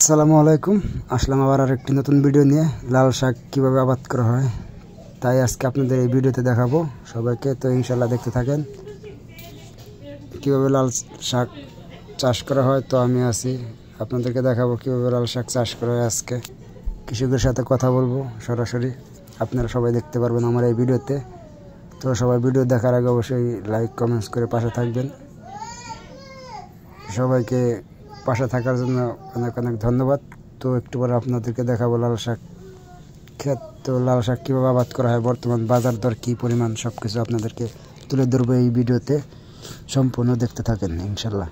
আসসালামু আলাইকুম। আসলাম আবার আরেকটি নতুন ভিডিও নিয়ে। লাল শাক কিভাবে আবাদ করা হয় তাই আজকে আপনাদের এই ভিডিওতে দেখাবো সবাইকে। তো ইনশাল্লাহ দেখতে থাকেন কিভাবে লাল শাক চাষ করা হয়। তো আমি আছি, আপনাদেরকে দেখাবো কিভাবে লাল শাক চাষ করা হয়। আজকে কৃষকের সাথে কথা বলবো সরাসরি, আপনারা সবাই দেখতে পারবেন আমার এই ভিডিওতে। তো সবাই ভিডিও দেখার আগে অবশ্যই লাইক কমেন্টস করে পাশে থাকবেন। সবাইকে পাশে থাকার জন্য অনেক অনেক ধন্যবাদ। তো একটু পরে আপনাদেরকে দেখাবো লাল শাক ক্ষেত। তো লাল শাক কীভাবে আবাদ করা হয়, বর্তমান বাজার দর কী পরিমাণ, সব কিছু আপনাদেরকে তুলে ধরবো এই ভিডিওতে। সম্পূর্ণ দেখতে থাকেন ইনশাল্লাহ।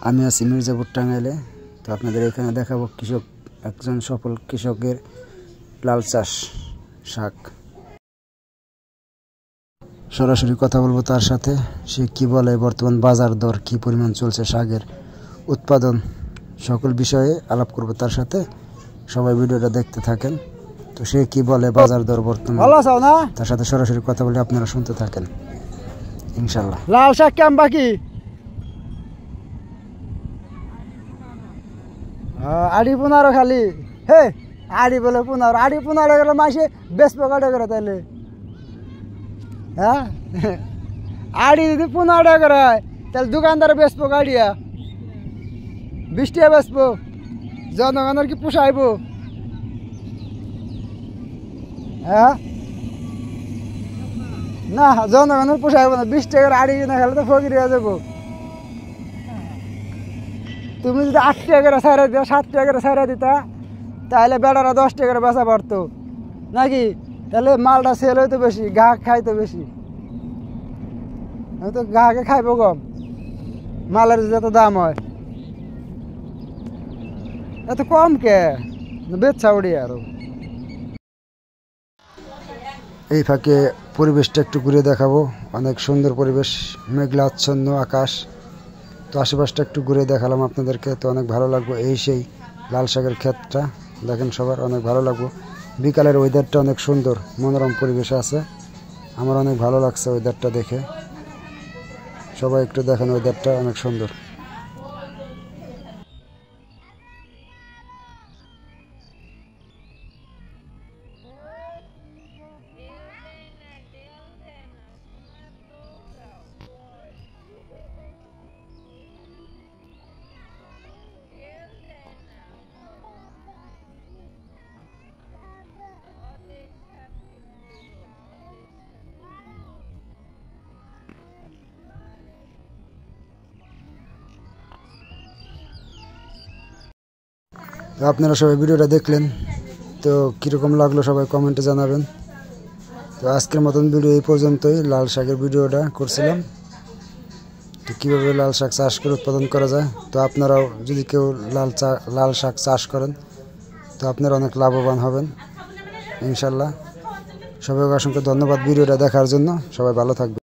আমি আছি মির্জাপুর টাঙ্গাইলে। তো আপনাদের এখানে দেখাবো একজন সফল কৃষকের লাল চাষ শাক। সরাসরি কথা বলবো তার সাথে, সে কি বলে, বর্তমান বাজার দর কি পরিমাণ চলছে, শাকের উৎপাদন, সকল বিষয়ে আলাপ করবো তার সাথে। সবাই ভিডিওটা দেখতে থাকেন। তো সে কি বলে বাজার দর বর্তমান, তার সাথে সরাসরি কথা বলে আপনারা শুনতে থাকেন ইনশাল্লাহ। লাল শাক কেমন বাকি আড়ি 15 খালি হে আড়ি বলে 15 আড়ি 15 গেলে মাসে বেশ পকাটে করে তাহলে হ্যাঁ আড়ি যদি 15 টাকা করে তাহলে দোকানদারে বেচবো গাড়িয়া 20 টাকা বেচবো, জনগণের কি পোষাইব? হ্যাঁ না, জনগণের পোষাইব না। 20 টাকার আড়ি না খেলে তো ফকির হয়ে যাবো। তুমি যদি 8 টাকা করে ছাড়া দিতা, 7 টাকা করে ছাড়া দিতা, তাহলে বেড়ারা 10 টাকা করে বেচা পড়তো নাকি? তাহলে মালটা সেল হইতো বেশি, গ্রাহক খাইতো বেশি। আমি তো গ্রাহকে খাইবো কম, মালের যত দাম হয় এত কম কে বেচা উড়ি আরো। এই ফাঁকে পরিবেশটা একটু ঘুরে দেখাবো। অনেক সুন্দর পরিবেশ, মেঘলা আচ্ছন্ন আকাশ। তো আশেপাশটা একটু ঘুরে দেখালাম আপনাদেরকে। তো অনেক ভালো লাগবে। এই সেই লাল শাকের ক্ষেতটা দেখেন, সবার অনেক ভালো লাগবে। বিকালের ওয়েদারটা অনেক সুন্দর, মনোরম পরিবেশে আছে। আমার অনেক ভালো লাগছে ওয়েদারটা দেখে। সবাই একটু দেখেন, ওয়েদারটা অনেক সুন্দর। তো আপনারা সবাই ভিডিওটা দেখলেন, তো কীরকম লাগলো সবাই কমেন্টে জানাবেন। তো আজকের মতন ভিডিও এই পর্যন্তই। লাল শাকের ভিডিওটা করছিলাম, তো কীভাবে লাল শাক চাষ করে উৎপাদন করা যায়। তো আপনারাও যদি কেউ লাল শাক চাষ করেন, তো আপনারা অনেক লাভবান হবেন ইনশাল্লাহ। সবাইকে অসংখ্য ধন্যবাদ ভিডিওটা দেখার জন্য। সবাই ভালো থাকবে।